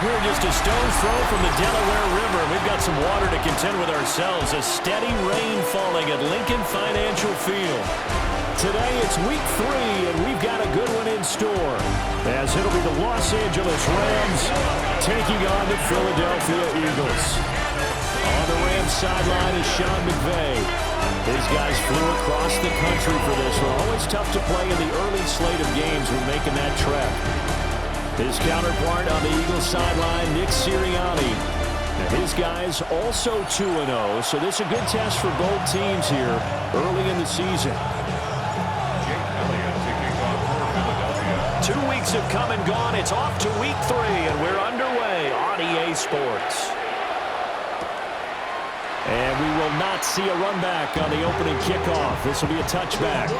We're just a stone's throw from the Delaware River. We've got some water to contend with ourselves. A steady rain falling at Lincoln Financial Field. Today it's week 3, and we've got a good one in store, as it'll be the Los Angeles Rams taking on the Philadelphia Eagles. On the Rams sideline is Sean McVay. These guys flew across the country for this one. Always tough to play in the early slate of games when making that trek. His counterpart on the Eagles sideline, Nick Sirianni. And his guys also 2-0, so this is a good test for both teams here early in the season. 2 weeks have come and gone. It's off to week 3, and we're underway on EA Sports. And we will not see a run back on the opening kickoff. This will be a touchback.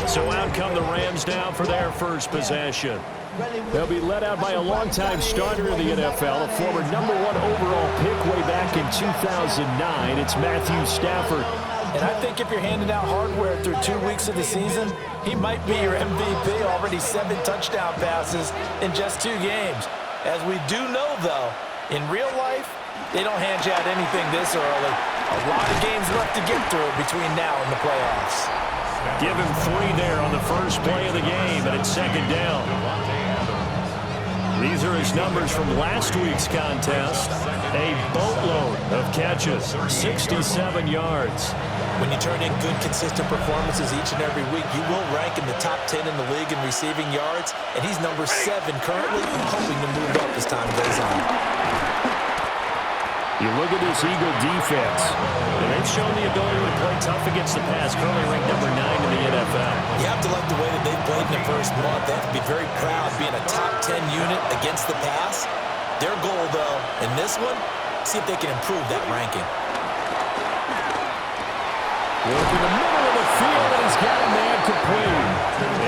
So out come the Rams now for their first possession. They'll be led out by a longtime starter in the NFL, a former #1 overall pick way back in 2009. It's Matthew Stafford. And I think if you're handing out hardware through 2 weeks of the season, he might be your MVP. Already 7 touchdown passes in just 2 games. As we do know, though, in real life, they don't hand you out anything this early. A lot of games left to get through between now and the playoffs. Give him 3 there on the first play of the game, and it's second down. These are his numbers from last week's contest. A boatload of catches, 67 yards. When you turn in good, consistent performances each and every week, you will rank in the top 10 in the league in receiving yards, and he's number 7 currently, hoping to move up as time goes on. You look at this Eagle defense, and they've shown the ability to play tough against the pass, currently ranked number 9 in the NFL. You have to like the way that they've played in the first month. They have to be very proud being a top 10 unit against the pass. Their goal, though, in this one, see if they can improve that ranking. Work in the middle of the field, and he's got a man complete.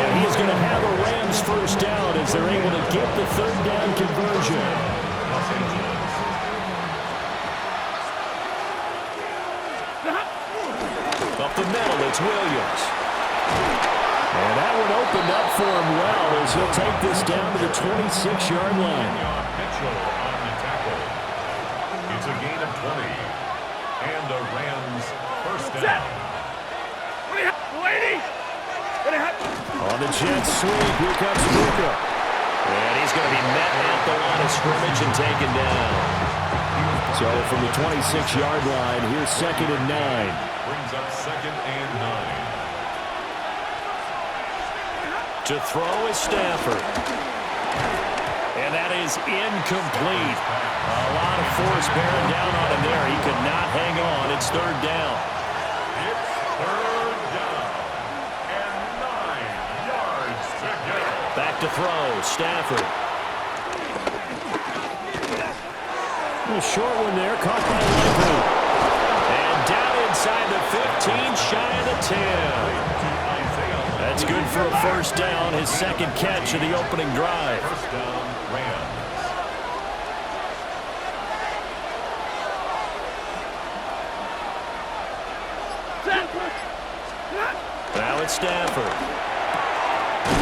And he's going to have a Rams first down as they're able to get the third down conversion. Up the middle, it's Williams. And that one opened up for him well as he'll take this down to the 26-yard line. It's a gain of 20. And the Rams first down. On the jet sweep, here comes Luka. And he's going to be met at the line of scrimmage and taken down. So from the 26-yard line, here's 2nd and 9. Brings up 2nd and 9. To throw is Stafford. And that is incomplete. A lot of force bearing down on him there. He could not hang on. It's 3rd down. It's 3rd down. And 9 yards to go. Back to throw, Stafford. A little short one there, caught by Likely. And down inside the 15, shy of the 10. That's good for a first down, his 2nd catch of the opening drive. First down, Rams. Now it's Stafford.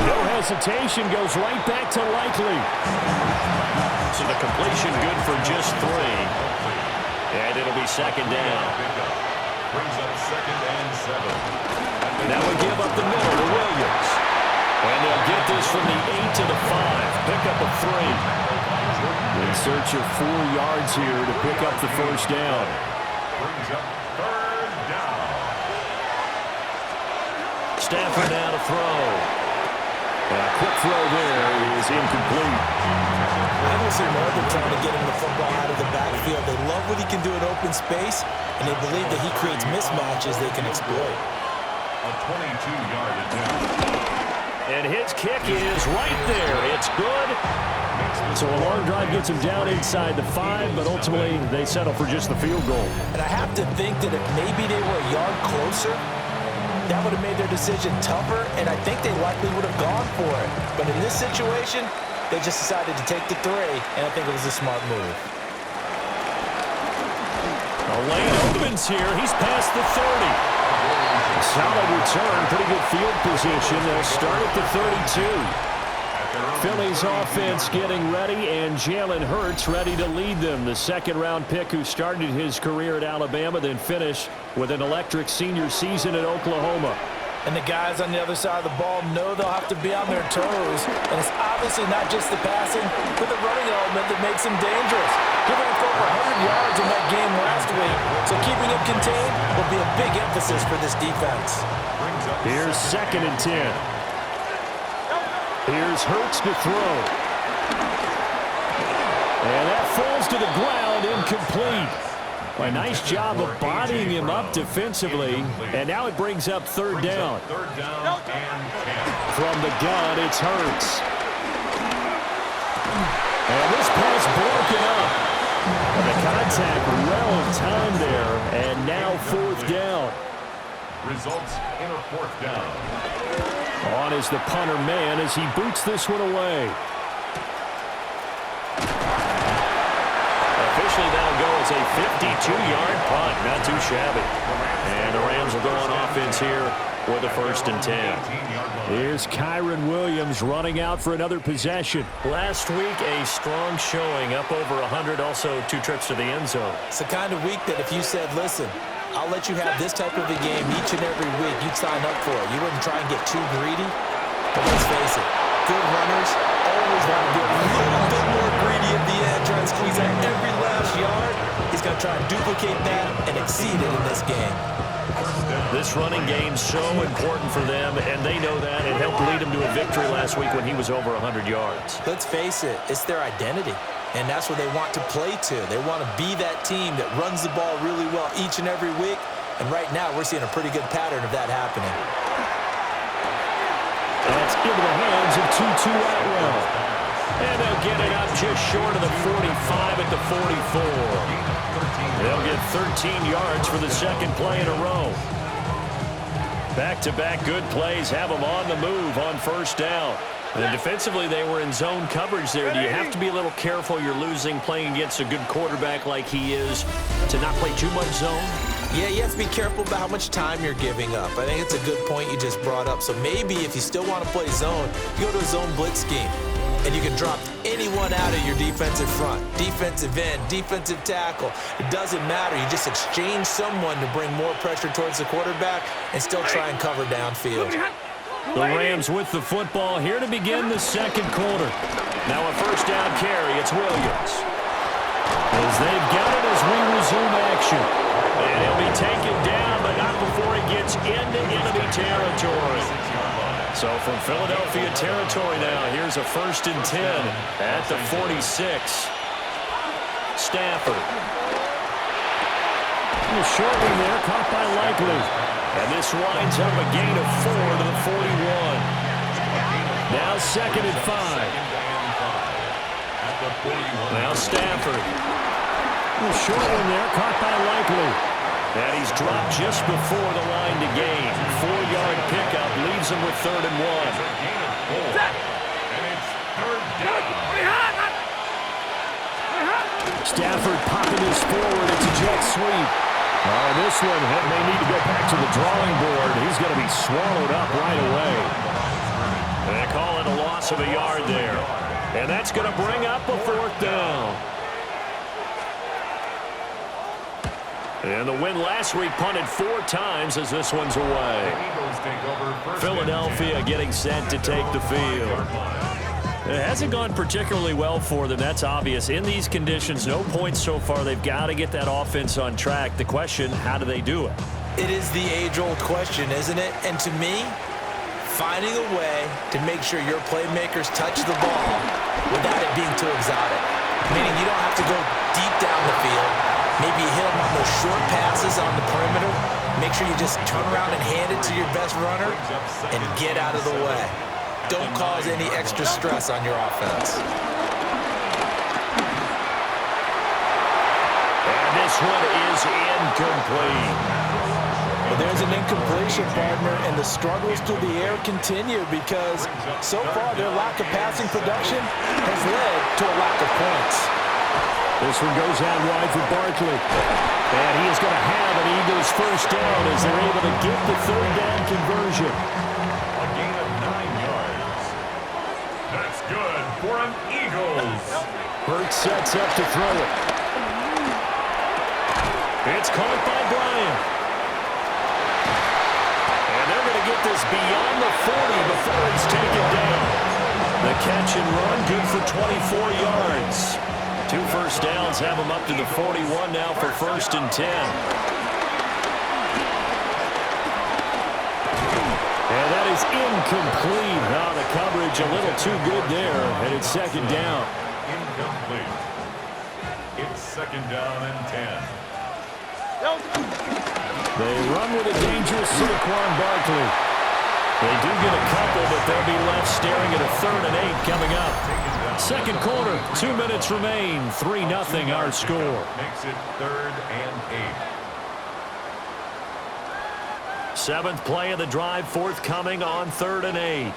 No hesitation, goes right back to Likely. So the completion good for just 3. And it'll be 2nd down. Brings up 2nd and 7. Now we give up the middle to Williams. And they'll get this from the 8 to the 5. Pick up a 3. In search of 4 yards here to pick up the first down. Brings up 3rd down. Stafford now to throw. A quick throw there is incomplete. I don't see more than trying to get him the football out of the backfield. They love what he can do in open space, and they believe that he creates mismatches they can exploit. A 22-yard attempt. And his kick is right there. It's good. So a long drive gets him down inside the 5, but ultimately they settle for just the field goal. And I have to think that if maybe they were a yard closer, that would have made their decision tougher, and I think they likely would have gone for it. But in this situation, they just decided to take the 3, and I think it was a smart move. A lane opens here. He's past the 30. Solid return, pretty good field position. They'll start at the 32. Philly's offense getting ready, and Jalen Hurts ready to lead them. The second-round pick who started his career at Alabama, then finished with an electric senior season at Oklahoma. And the guys on the other side of the ball know they'll have to be on their toes. And it's obviously not just the passing, but the running element that makes him dangerous. He ran for over 100 yards in that game last week, so keeping him contained will be a big emphasis for this defense. Here's 2nd and 10. Here's Hurts to throw. And that falls to the ground, incomplete. A nice job of bodying him up defensively, and now it brings up 3rd down. From the gun, it's Hurts. And this pass broken up. The contact well timed there, and now 4th down. Results in a 4th down. On is the punter man as he boots this one away. Officially, that'll go as a 52-yard punt. Not too shabby. And the Rams will go on offense here with a 1st and 10. Here's Kyron Williams running out for another possession. Last week, a strong showing, up over 100, also 2 trips to the end zone. It's the kind of week that if you said, listen, I'll let you have this type of a game each and every week, you'd sign up for it. You wouldn't try and get too greedy. But let's face it, good runners always want to get a little bit more greedy at the end, try and squeeze out every last yard. He's going to try and duplicate that and exceed it in this game. This running game's so important for them, and they know that. It helped lead them to a victory last week when he was over 100 yards. Let's face it, it's their identity. And that's what they want to play to. They want to be that team that runs the ball really well each and every week. And right now, we're seeing a pretty good pattern of that happening. That's into the hands of Tutu Atwell. And they'll get it up just short of the 45 at the 44. They'll get 13 yards for the 2nd play in a row. Back-to-back good plays have them on the move on 1st down. And defensively, they were in zone coverage there. Do you have to be a little careful? You're losing playing against a good quarterback like he is to not play too much zone? Yeah, you have to be careful about how much time you're giving up. I think it's a good point you just brought up. So maybe if you still want to play zone, you go to a zone blitz scheme. And you can drop anyone out of your defensive front, defensive end, defensive tackle. It doesn't matter. You just exchange someone to bring more pressure towards the quarterback and still try and cover downfield. The Rams with the football here to begin the 2nd quarter. Now a 1st down carry. It's Williams. As they've got it as we resume action. And he'll be taken down, but not before he gets into enemy territory. So from Philadelphia territory now, here's a 1st and 10 at the 46. Stafford. The short one there, caught by Likely. And this winds up a gain of 4 to the 41. Now 2nd and 5. Now Stafford. The short one there, caught by Likely. And he's dropped just before the line to gain. 4-yard pickup leaves him with 3rd and 1. Stafford popping this forward. It's a jet sweep. This one may need to go back to the drawing board. He's going to be swallowed up right away. And they call it a loss of a yard there. And that's going to bring up a 4th down. And the win last week punted 4 times as this one's away. Philadelphia getting set to take the field. It hasn't gone particularly well for them, that's obvious. In these conditions, no points so far. They've got to get that offense on track. The question, how do they do it? It is the age-old question, isn't it? And to me, finding a way to make sure your playmakers touch the ball without it being too exotic. Meaning you don't have to go deep down the field. Maybe you hit them on those short passes on the perimeter. Make sure you just turn around and hand it to your best runner and get out of the way. Don't cause any extra stress on your offense. And this one is incomplete. Well, there's an incompletion, partner, and the struggles through the air continue because so far their lack of passing production has led to a lack of points. This one goes out wide for Barkley. And he is going to have an Eagles 1st down as they're able to get the 3rd down conversion. A gain of 9 yards. That's good. Eagles. Hurts sets up to throw it. It's caught by Bryant. And they're going to get this beyond the 40 before it's taken down. The catch and run, good for 24 yards. 2 first downs have them up to the 41 now for 1st and 10. And that is incomplete. Now the coverage a little too good there, and it's 2nd down. Incomplete. It's 2nd down and 10. They run with a dangerous Saquon Barkley. They do get a couple, but they'll be left staring at a 3rd and 8 coming up. 2nd quarter, 2 minutes remain. 3-0 our score. Makes it 3rd and 8. 7th play of the drive, forthcoming on 3rd and 8.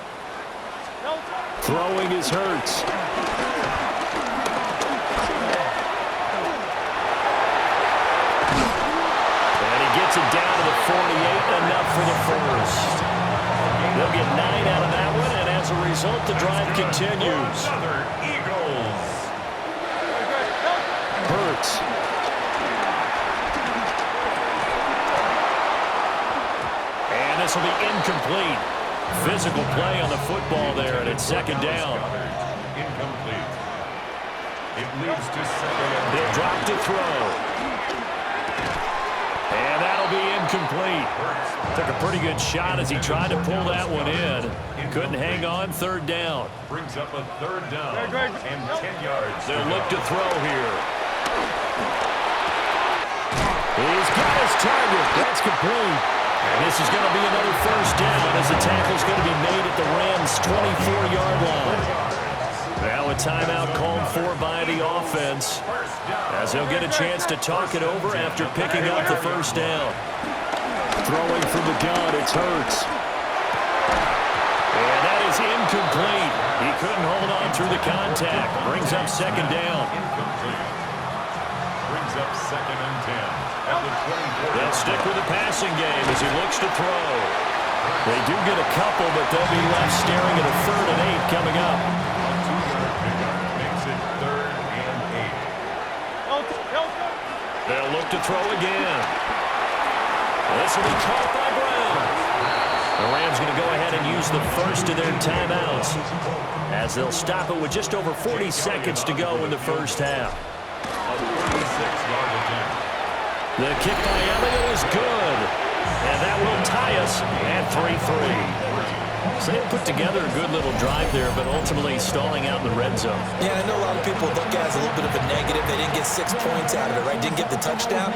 Throwing is Hurts. And he gets it down to the 48, enough for the first. They'll get 9 out of that one, and as a result, the drive continues. Another Eagles. Hurts. And this will be incomplete. Physical play on the football there, and it's 2nd down. Incomplete. It leads to 2nd and 10. They'll drop to throw. And that'll be incomplete. Took a pretty good shot as he tried to pull that one in. Couldn't hang on, 3rd down. Brings up a 3rd down and 10 yards. They'll look to throw here. He's got his target. That's complete. And this is going to be another 1st down as the tackle's going to be made at the Rams' 24-yard line. Now a timeout called for by the offense as they'll get a chance to talk it over after picking up the 1st down. Throwing from the gun, it's Hurts. And that is incomplete. He couldn't hold on through the contact. Brings up 2nd down. Incomplete. Brings up 2nd and 10 at the 24. They'll stick with the passing game as he looks to throw. They do get a couple, but they'll be left staring at a 3rd and 8 coming up. Makes it 3rd and 8. They'll look to throw again. This will be caught by Brown. The Rams going to go ahead and use the first of their timeouts as they'll stop it with just over 40 seconds to go in the 1st half. A 36-yard attempt. The kick by Elliott is good. And that will tie us at 3-3. So they put together a good little drive there, but ultimately stalling out in the red zone. Yeah, I know a lot of people look at it as a little bit of a negative. They didn't get 6 points out of it, right? Didn't get the touchdown.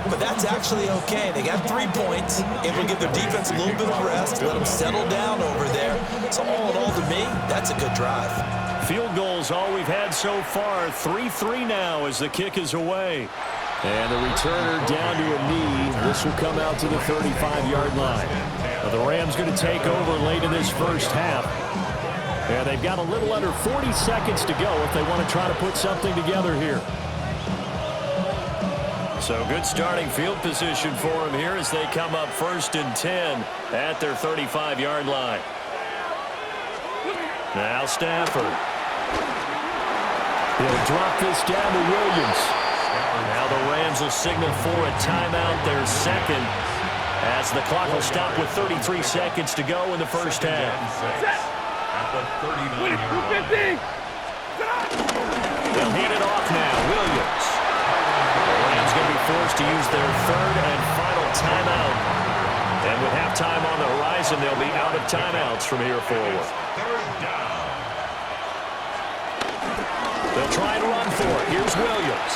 But that's actually okay. They got 3 points. Able to give their defense a little bit of rest, let them settle down over there. So all in all, to me, that's a good drive. Field goals all we've had so far. 3-3 now as the kick is away. And the returner down to a knee. This will come out to the 35-yard line. Now the Rams going to take over late in this 1st half. And they've got a little under 40 seconds to go if they want to try to put something together here. So good starting field position for them here as they come up 1st and 10 at their 35-yard line. Now Stafford. He'll drop this down to Williams. Now the Rams will signal for a timeout, their 2nd, as the clock will stop with 33 seconds to go in the 1st half. At the 39-yard line. They'll hand it off now, Williams. The Rams going to be forced to use their 3rd and final timeout. And with halftime on the horizon, they'll be out of timeouts from here forward. 3rd down. They'll try and run for it. Here's Williams.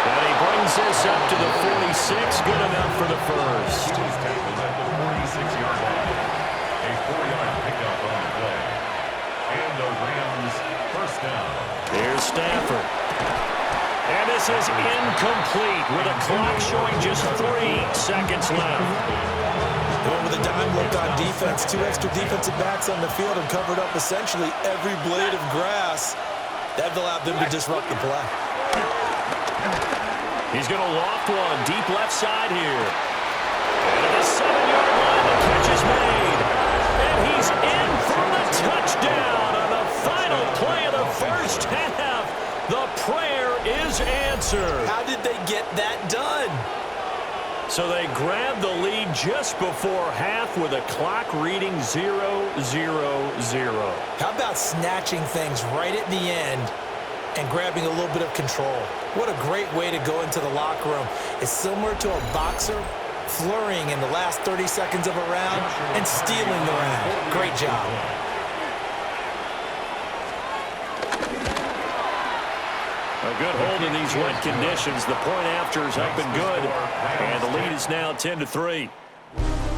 And he brings this up to the 46. Good enough for the first. He was tackled at the 46-yard line. A 4-yard pickup on the play. And the Rams 1st down. Here's Stafford. And this is incomplete with a clock showing just 3 seconds left. Going with a dime look on defense. 2 extra defensive backs on the field and covered up essentially every blade of grass. That allowed them to disrupt the play. He's going to loft one deep left side here. And at the 7-yard line, the catch is made. And he's in for the touchdown on the final final play of the first half. The prayer is answered. How did they get that done? So they grabbed the lead just before half with a clock reading 0-0-0. How about snatching things right at the end and grabbing a little bit of control? What a great way to go into the locker room. It's similar to a boxer flurrying in the last 30 seconds of a round and stealing the round. Great job. A good hold in these wet conditions. The point after is up and good. And the lead is now 10-3.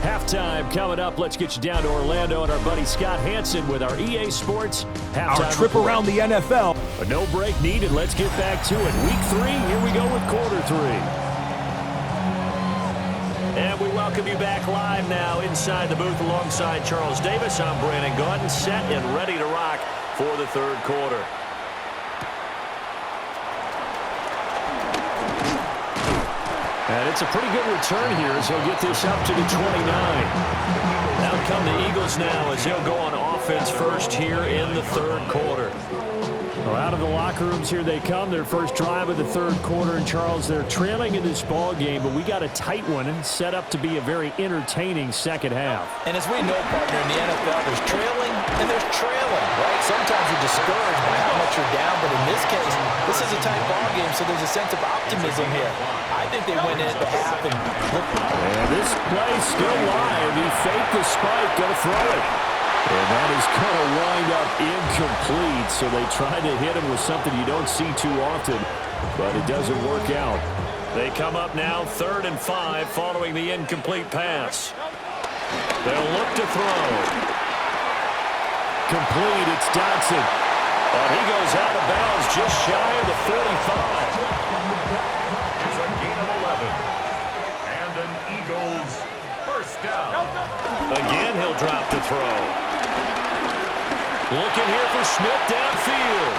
Halftime coming up. Let's get you down to Orlando and our buddy Scott Hansen with our EA Sports halftime Our trip report. around the NFL. But no break needed. Let's get back to it. Week 3, here we go with quarter 3. And we welcome you back live now inside the booth alongside Charles Davis. I'm Brandon Gaudin, set and ready to rock for the third quarter. And it's a pretty good return here as he'll get this up to the 29. Out come the Eagles now as they'll go on offense first here in the third quarter. Well, out of the locker rooms here they come. Their first drive of the third quarter. And, Charles, they're trailing in this ball game, but we got a tight one set up to be a very entertaining second half. And as we know, partner, in the NFL, there's trailing and there's trailing, right? Sometimes you're discouraged by how much you're down, but in this case, this is a tight ball game, so there's a sense of optimism here. I think they went in at the half and this play still live. He faked the spike, going to throw it. And that is going to wind up incomplete, so they tried to hit him with something you don't see too often, but it doesn't work out. They come up now 3rd and 5 following the incomplete pass. They'll look to throw. Complete, it's Dotson. But he goes out of bounds just shy of the 45. It's a gain of 11. And an Eagles first down. Again, he'll drop to throw. Looking here for Smith downfield.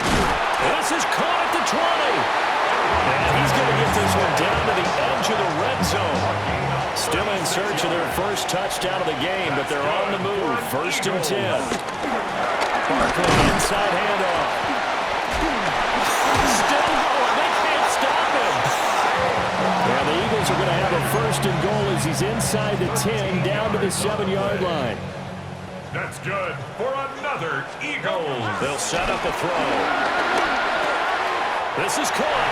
This is caught at the 20. And he's going to get this one down to the edge of the red zone. Still in search of their first touchdown of the game, but they're on the move. 1st and 10. Barkley inside handoff. Still going. They can't stop him. And the Eagles are going to have a 1st and goal as he's inside the 10, down to the 7-yard line. That's good for another Eagles. They'll set up a throw. This is caught.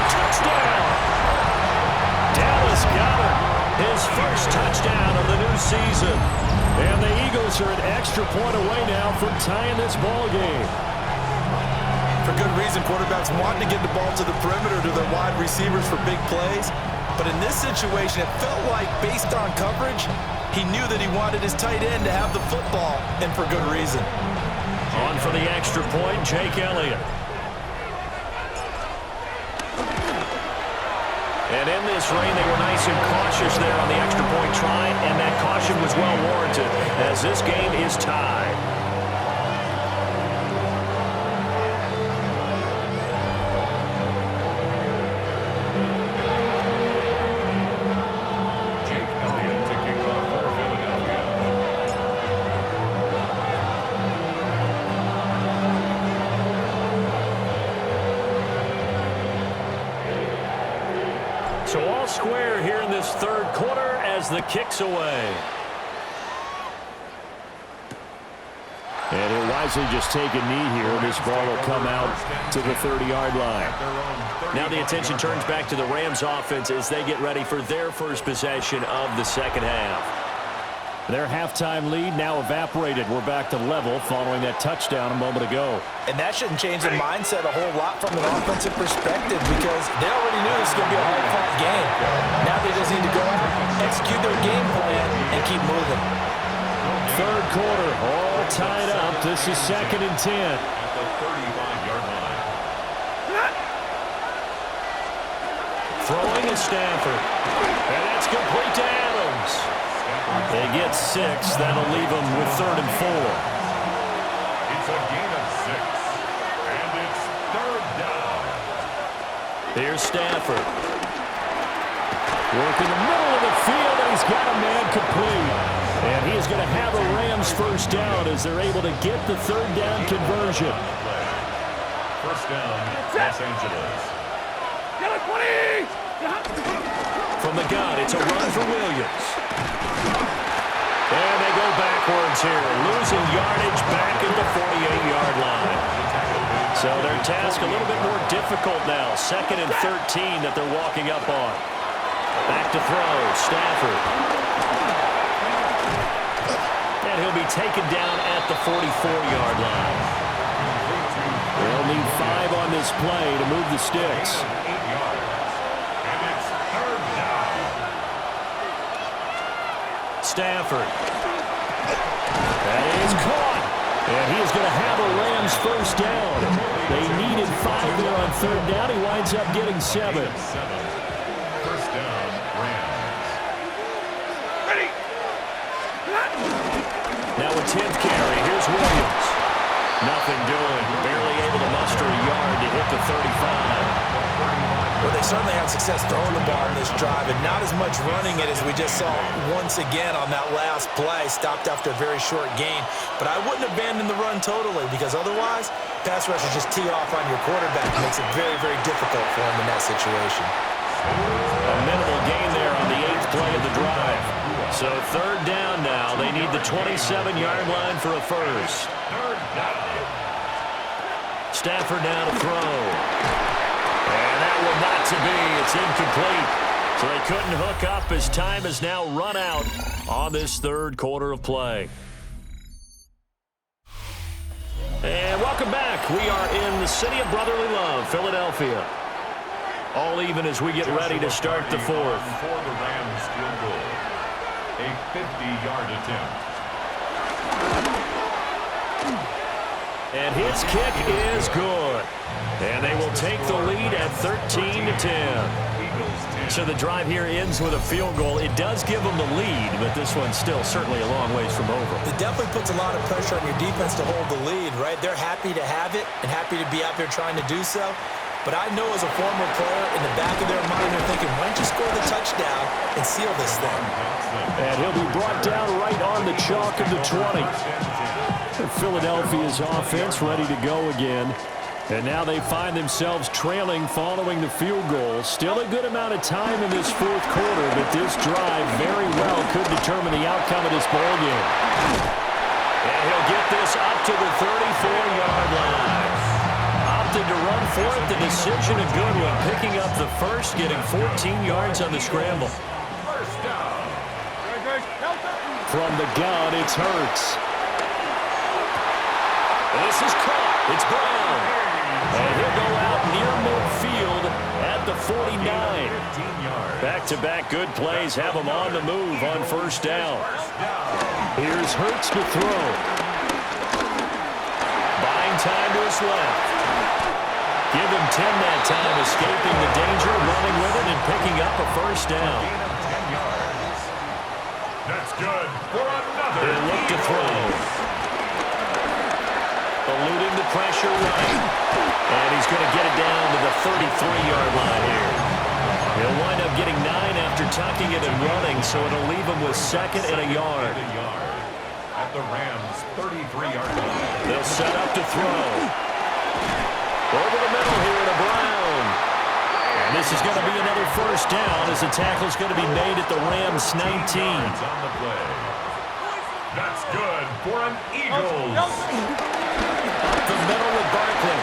Touchdown. Dallas got it. His first touchdown of the new season. And the Eagles are an extra point away now from tying this ball game. for good reason. Quarterbacks want to get the ball to the perimeter to their wide receivers for big plays. But in this situation, it felt like, based on coverage, he knew that he wanted his tight end to have the football, and for good reason. On for the extra point, Jake Elliott. And in this rain, they were nice and cautious there on the extra point try, and that caution was well warranted as this game is tied. Jake Elliott to kick off for Philadelphia. So all square here in this third quarter as the kick's away. And he'll wisely just take a knee here. This ball will come out to the 30-yard line. Now the attention turns back to the Rams offense as they get ready for their first possession of the second half. Their halftime lead now evaporated. We're back to level following that touchdown a moment ago. And that shouldn't change their mindset a whole lot from an offensive perspective, because they already knew this was going to be a hard-fought game. Now they just need to go out, execute their game plan, and keep moving. Third quarter, all tied up. This is 2nd and 10. At the 35-yard line. Throwing is Stafford. And that's complete to Adams. They get 6. That'll leave them with 3rd and 4. It's a gain of 6. And it's 3rd down. Here's Stafford. Work in the middle of the field, and he's got a man complete. And he is going to have a Rams first down as they're able to get the third down conversion. First down, Los Angeles. From the gun, it's a run for Williams. And they go backwards here, losing yardage back at the 48-yard line. So their task a little bit more difficult now. 2nd and 13 that they're walking up on. Back to throw, Stafford. And he'll be taken down at the 44-yard line. They'll need 5 on this play to move the sticks. 8 yards. And it's third down. Stafford. That is caught. And he is going to have a Rams first down. They needed 5 there on third down. He winds up getting 7. First down, Rams. Now a 10th carry. Here's Williams. Nothing doing. Barely able to muster a yard to hit the 35. Well, they certainly had success throwing the ball in this drive, and not as much running it as we just saw once again on that last play. Stopped after a very short gain. But I wouldn't abandon the run totally, because otherwise, pass rushers just tee off on your quarterback. It makes it very, very difficult for him in that situation. A minimal gain there on the 8th play of the drive. So third down now. They need the 27-yard line for a first. Third down. Stafford now to throw. And that will not to be. It's incomplete. So they couldn't hook up as time has now run out on this third quarter of play. And welcome back. We are in the city of brotherly love, Philadelphia. All even as we get ready to start the fourth. For the Rams field goal. A 50-yard attempt. And his kick is good. And they will take the lead at 13-10. So the drive here ends with a field goal. It does give them the lead, but this one's still certainly a long ways from over. It definitely puts a lot of pressure on your defense to hold the lead, right? They're happy to have it and happy to be out there trying to do so. But I know as a former player, in the back of their mind, they're thinking, why don't you score the touchdown and seal this thing? And he'll be brought down right on the chalk of the 20. Philadelphia's offense ready to go again. And now they find themselves trailing following the field goal. Still a good amount of time in this fourth quarter, but this drive very well could determine the outcome of this ball game. And he'll get this up to the 34-yard line. Opted to run for it. The decision a good one. Picking up the first, getting 14 yards on the scramble. First down. From the gun, it's Hurts. This is caught. It's Brown. And he'll go out near midfield at the 49. Back-to-back good plays have him on the move on first down. Here's Hurts to throw. Buying time to his left. Give him 10 that time, escaping the danger, running with it, and picking up a first down. That's good for another. He'll look to throw. Eluding the pressure right. And he's going to get it down to the 33-yard line here. He'll wind up getting 9 after tucking it and running, so it'll leave him with 2nd and a yard. At the Rams' 33-yard line. They'll set up to throw. Over the middle here to Brown. And this is going to be another first down as the tackle's going to be made at the Rams' 19. On the play. That's good for an Eagles. Up the middle with Barkley.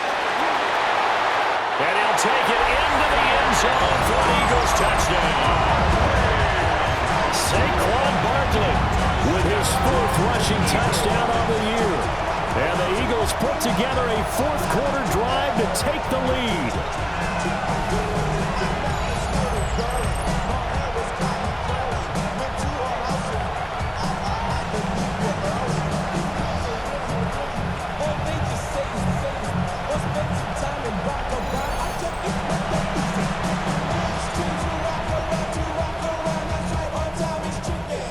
And he'll take it into the end zone for an Eagles touchdown. Saquon Barkley with his 4th rushing touchdown of the year. And the Eagles put together a fourth quarter drive to take the lead.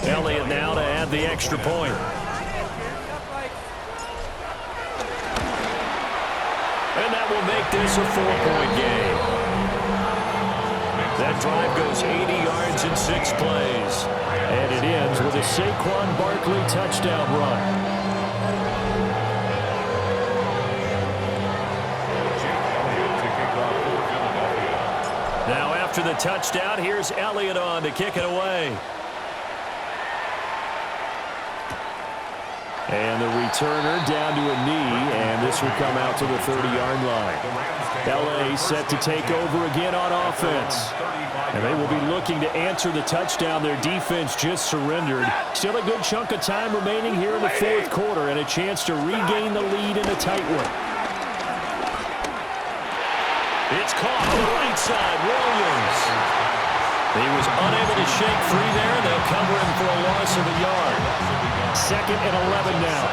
Elliott now to add the extra point. And that will make this a 4-point game. That drive goes 80 yards in 6 plays. And it ends with a Saquon Barkley touchdown run. Now after the touchdown, here's Elliott on to kick it away. And the returner down to a knee, and this will come out to the 30-yard line. L.A. set to take over again on offense. And they will be looking to answer the touchdown their defense just surrendered. Still a good chunk of time remaining here in the fourth quarter and a chance to regain the lead in a tight one. It's caught on the right side. Williams. He was unable to shake free there. They'll cover him for a loss of a yard. 2nd and 11 now.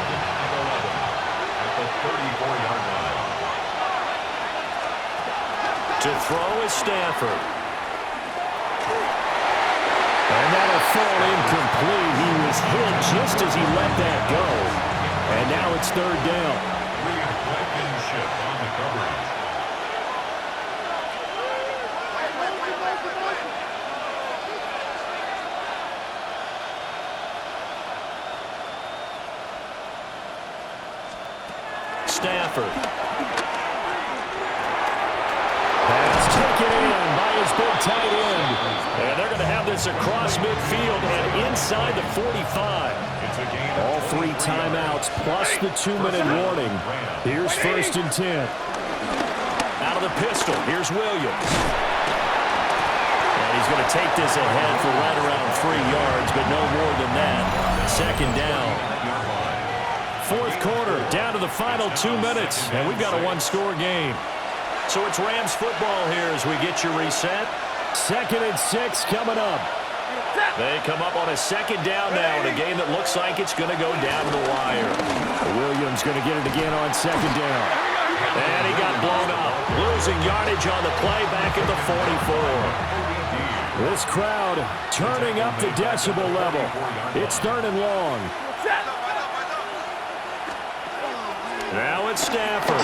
At the 34-yard line. To throw is Stafford. And that'll fall incomplete. He was hit just as he let that go. And now it's 3rd down. Blankenship on the coverage. Stafford. Pass taken in by his big tight end. And they're going to have this across midfield and inside the 45. All 3 timeouts plus the 2-minute warning. Here's 1st and 10. Out of the pistol, here's Williams. And he's going to take this ahead for right around 3 yards, but no more than that. 2nd down. 4th quarter, down to the final 2 minutes, and we've got a 1-score game. So it's Rams football here as we get your reset. 2nd and 6 coming up. They come up on a 2nd down now in a game that looks like it's going to go down to the wire. Williams going to get it again on 2nd down. And he got blown up. Losing yardage on the play back at the 44. This crowd turning up the decibel level. It's 3rd and long. Now it's Stafford.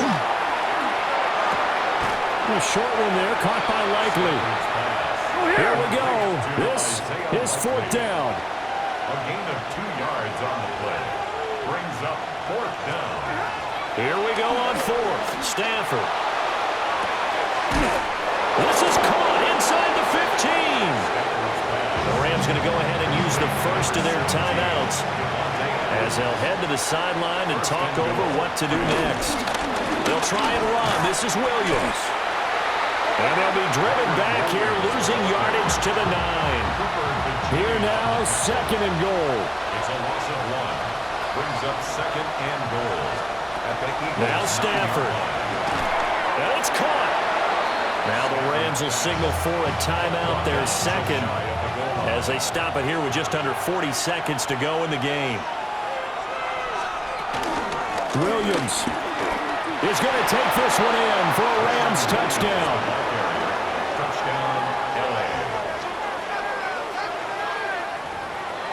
A short one there, caught by Likely. Here we go. This is 4th down. A gain of 2 yards on the play. Brings up 4th down. Here we go on 4th. Stafford. This is caught inside the 15. The Rams going to go ahead and use the first of their timeouts as they'll head to the sideline and talk over what to do next. They'll try and run. This is Williams. And they'll be driven back here, losing yardage to the 9. Here now, 2nd and goal. It's a loss of 1. Brings up 2nd and goal. At the Eagles. Now Stafford. And it's caught. Now the Rams will signal for a timeout, their 2nd, as they stop it here with just under 40 seconds to go in the game. Williams is going to take this one in for a Rams touchdown. Touchdown, L.A.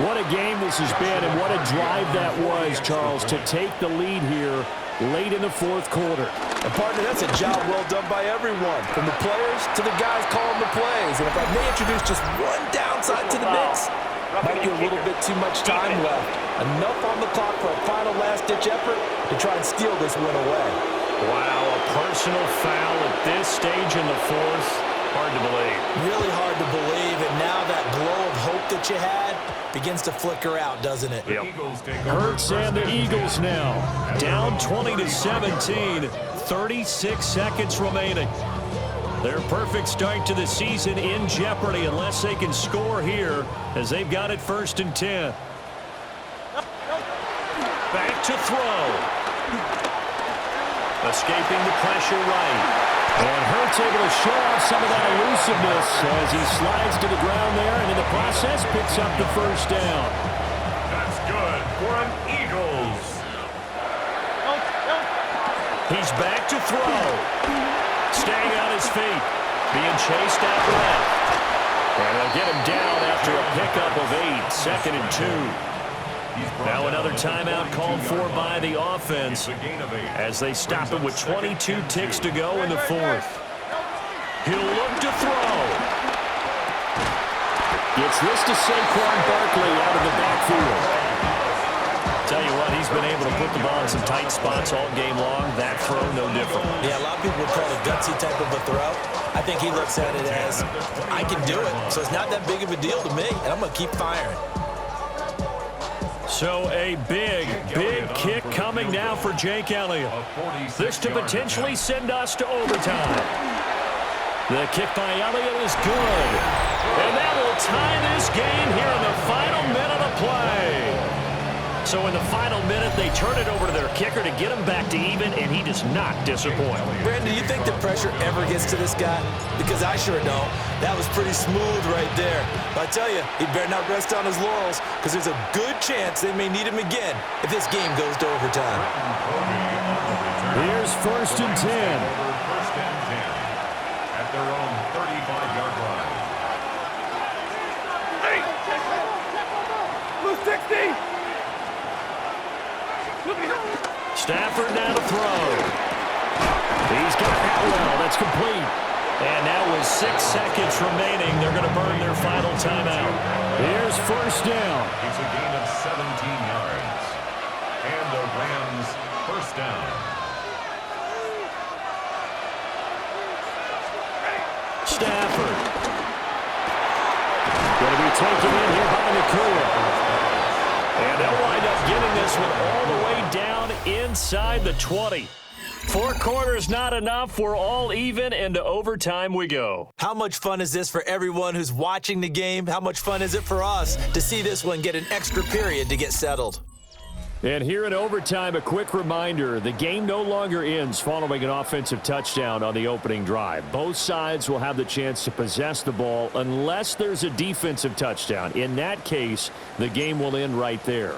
What a game this has been, and what a drive that was, Charles, to take the lead here late in the 4th quarter. And partner, that's a job well done by everyone, from the players to the guys calling the plays. And if I may introduce just one downside to the mix, might be a little bit too much time left. Enough on the clock for a final last-ditch effort to try and steal this win away. Wow, a personal foul at this stage in the 4th. Hard to believe. Really hard to believe, and now that glow of hope that you had begins to flicker out, doesn't it? The Eagles take Hurts and the Eagles now. Down 20-17, 36 seconds remaining. Their perfect start to the season in jeopardy unless they can score here as they've got it 1st and 10. Back to throw. Escaping the pressure right. And Hurts able to show off some of that elusiveness as he slides to the ground there and in the process picks up the 1st down. That's good for an Eagles. He's back to throw. Staying on his feet. Being chased out left. And they'll get him down after a pickup of 8. 2nd and 2. Now another timeout called for by the offense as they stop it with 22 ticks to go in the 4th. He'll look to throw. Gets this to Saquon Barkley out of the backfield. Tell you what, he's been able to put the ball in some tight spots all game long. That throw, no different. Yeah, a lot of people would call it a gutsy type of a throw. I think he looks at it as, I can do it, so it's not that big of a deal to me, and I'm going to keep firing. So a big kick coming now for Jake Elliott. This to potentially send us to overtime. The kick by Elliott is good. And that will tie this game here in the final minute of play. So in the final minute, they turn it over to their kicker to get him back to even, and he does not disappoint. Brandon, do you think the pressure ever gets to this guy? Because I sure don't. That was pretty smooth right there. But I tell you, he better not rest on his laurels, because there's a good chance they may need him again if this game goes to overtime. Here's 1st and 10. First and 10 at their own 35-yard line. Blue 60! Stafford now to throw. He's got that well. That's complete. And now with 6 seconds remaining, they're going to burn their final timeout. Here's 1st down. It's a gain of 17 yards. And the Rams first down. Stafford. Going to be taken in here by Nakua. And they'll wind up getting this one all the way down inside the 20. 4 quarters not enough. We're all even, and to overtime we go. How much fun is this for everyone who's watching the game? How much fun is it for us to see this one get an extra period to get settled? And here in overtime, a quick reminder, the game no longer ends following an offensive touchdown on the opening drive. Both sides will have the chance to possess the ball unless there's a defensive touchdown. In that case, the game will end right there.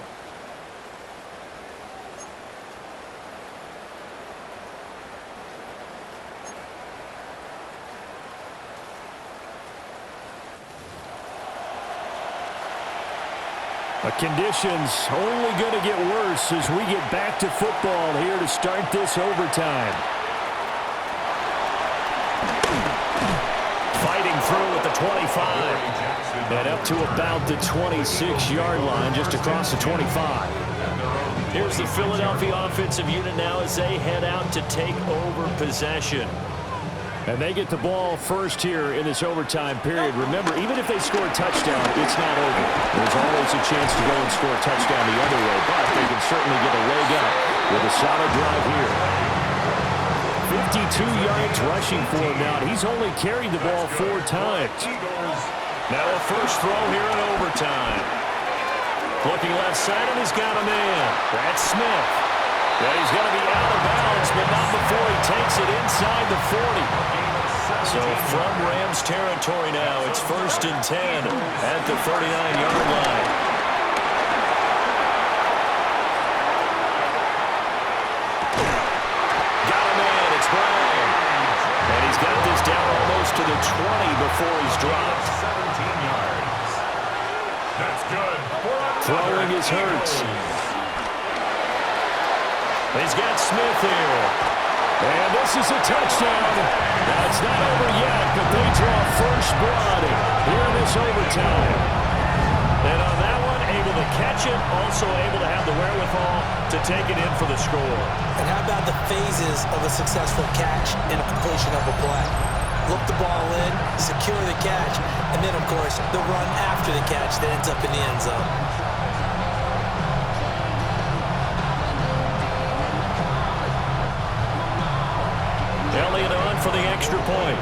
Conditions only going to get worse as we get back to football here to start this overtime. Fighting through at the 25. And up to about the 26-yard line, just across the 25. Here's the Philadelphia offensive unit now as they head out to take over possession. And they get the ball first here in this overtime period. Remember, even if they score a touchdown, it's not over. There's always a chance to go and score a touchdown the other way, but they can certainly get a leg up with a solid drive here. 52 yards rushing for him now. He's only carried the ball 4 times. Now a first throw here in overtime. Looking left side, and he's got a man. That's Smith. Yeah, he's going to be out of bounds, but not before he takes it inside the 40. So from Rams territory now, it's 1st and 10 at the 39-yard line. Got a man, it's Brown. And he's got this down almost to the 20 before he's dropped. 17 yards. That's good. Throwing is Hurts. He's got Smith here. And this is a touchdown. Now, it's not over yet, but they draw first blood here in this overtime. And on that one, able to catch it, also able to have the wherewithal to take it in for the score. And how about the phases of a successful catch and a completion of a play? Look the ball in, secure the catch, and then, of course, the run after the catch that ends up in the end zone. Elliott on for the extra point.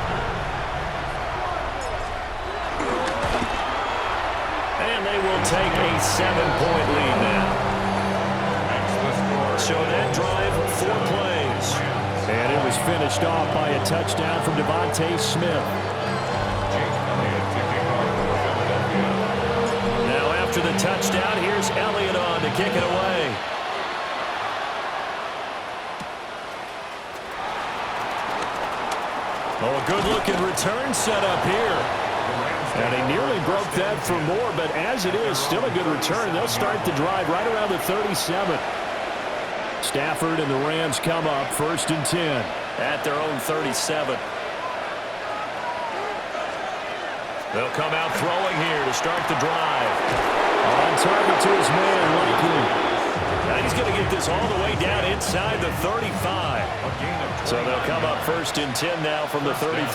And they will take a 7-point lead now. So that drive, 4 plays. And it was finished off by a touchdown from Devontae Smith. Now after the touchdown, here's Elliott on to kick it away. Oh, a good-looking return set up here. And he nearly broke that for more, but as it is, still a good return. They'll start the drive right around the 37. Stafford and the Rams come up 1st and 10. At their own 37. They'll come out throwing here to start the drive. On target to his man, likely. Now he's going to get this all the way down inside the 35. So they'll come up 1st and 10 now from the 33.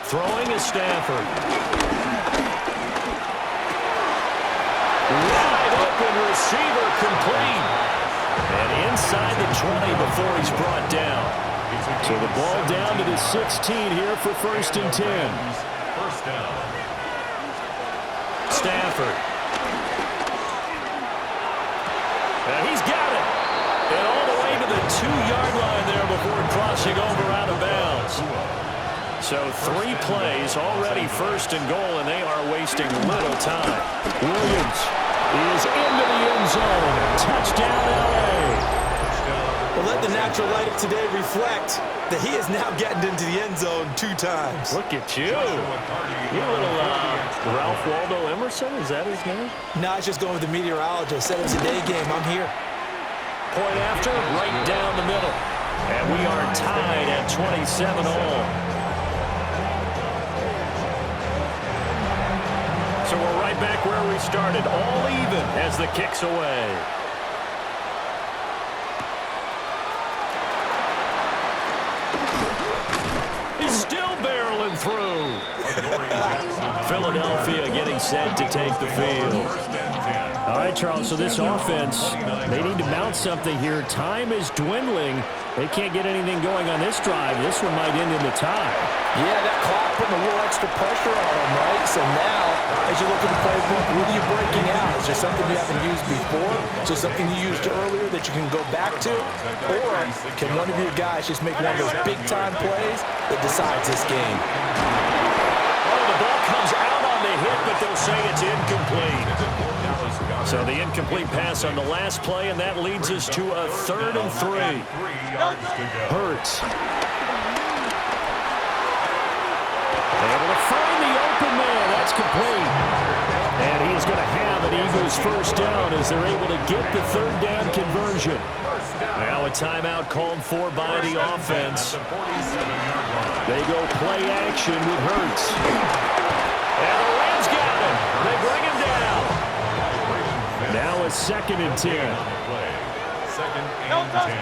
Throwing is Stafford. Wide open receiver complete. And inside the 20 before he's brought down. So the ball down to the 16 here for 1st and 10. First down. Stafford. And he's got it. And all the way to the 2-yard line there before crossing over out of bounds. So 3 plays already 1st and goal, and they are wasting little time. Williams is into the end zone. Touchdown, L.A. Well, let the natural light of today reflect that he is now getting into the end zone 2 times. Look at you. You're a little Ralph Waldo Emerson, is that his name? No, it's just going with the meteorologist. Said it was a day game. I'm here. Point after, right down the middle. And we are tied at 27 all. So we're right back where we started, all even as the kick's away. He's still barreling through. Philadelphia getting set to take the field. All right, Charles, so this offense, they need to mount something here. Time is dwindling. They can't get anything going on this drive. This one might end in the tie. Yeah, that clock putting a little extra pressure on him, right? So now, as you look at the playbook, what are you breaking out? Is there something you haven't used before? Is there something you used earlier that you can go back to? Or can one of your guys just make one of those big-time plays that decides this game? Oh, the ball comes out on the hit, but they'll say it's incomplete. So the incomplete pass on the last play, and that leads us to a 3rd and 3. Hurts. Able to find the open man. That's complete. And he's going to have an Eagles 1st down as they're able to get the 3rd down conversion. Now a timeout called for by the offense. They go play action with Hurts. And the Rams got him. They bring him down. Now a 2nd and 10. 2nd and 10.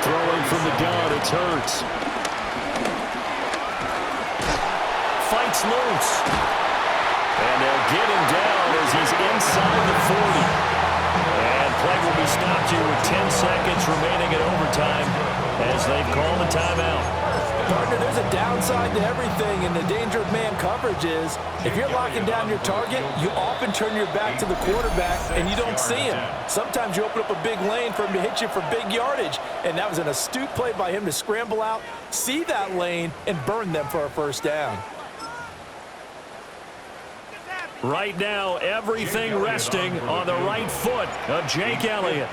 Throwing from the gun, it's Hurts. Fights loose. And they'll get him down as he's inside the 40. And play will be stopped here with 10 seconds remaining in overtime as they've called a timeout. Partner, there's a downside to everything, and the danger of man coverage is if you're locking down your target, you often turn your back to the quarterback and you don't see him. Sometimes you open up a big lane for him to hit you for big yardage, and that was an astute play by him to scramble out, see that lane, and burn them for a 1st down. Right now, everything resting on the right foot of Jake Elliott.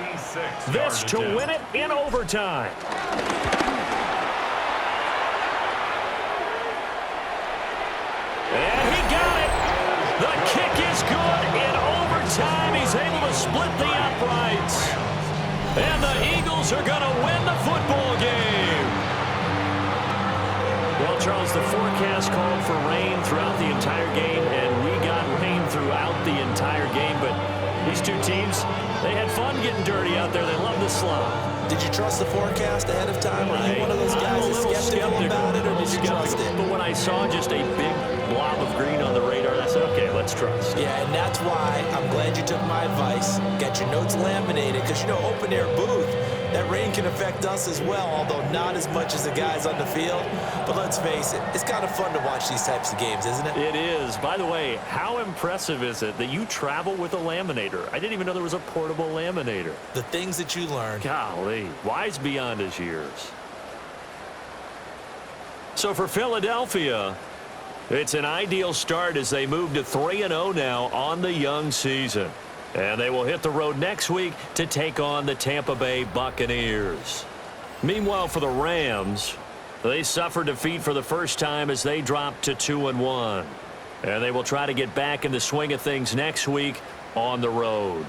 This to win it in overtime. And he got it. The kick is good in overtime. He's able to split the uprights. And the Eagles are going to win the football game. Well, Charles, the forecast called for rain throughout the entire game, and we got rain throughout the entire game. But these two teams, they had fun getting dirty out there. They love the slop. Did you trust the forecast ahead of time? Are you one of those guys that's skeptical about it, or did you trust it? But when I saw just a big blob of green on the radar, I said, okay, let's trust. Yeah, and that's why I'm glad you took my advice. Got your notes laminated, because, you know, open-air booth, that rain can affect us as well, although not as much as the guys on the field. But let's face it, it's kind of fun to watch these types of games, isn't it? It is. By the way, how impressive is it that you travel with a laminator? I didn't even know there was a portable laminator. The things that you learn. Golly, wise beyond his years. So for Philadelphia, it's an ideal start as they move to 3-0 now on the young season. And they will hit the road next week to take on the Tampa Bay Buccaneers. Meanwhile, for the Rams, they suffered defeat for the first time as they dropped to 2-1. And they will try to get back in the swing of things next week on the road.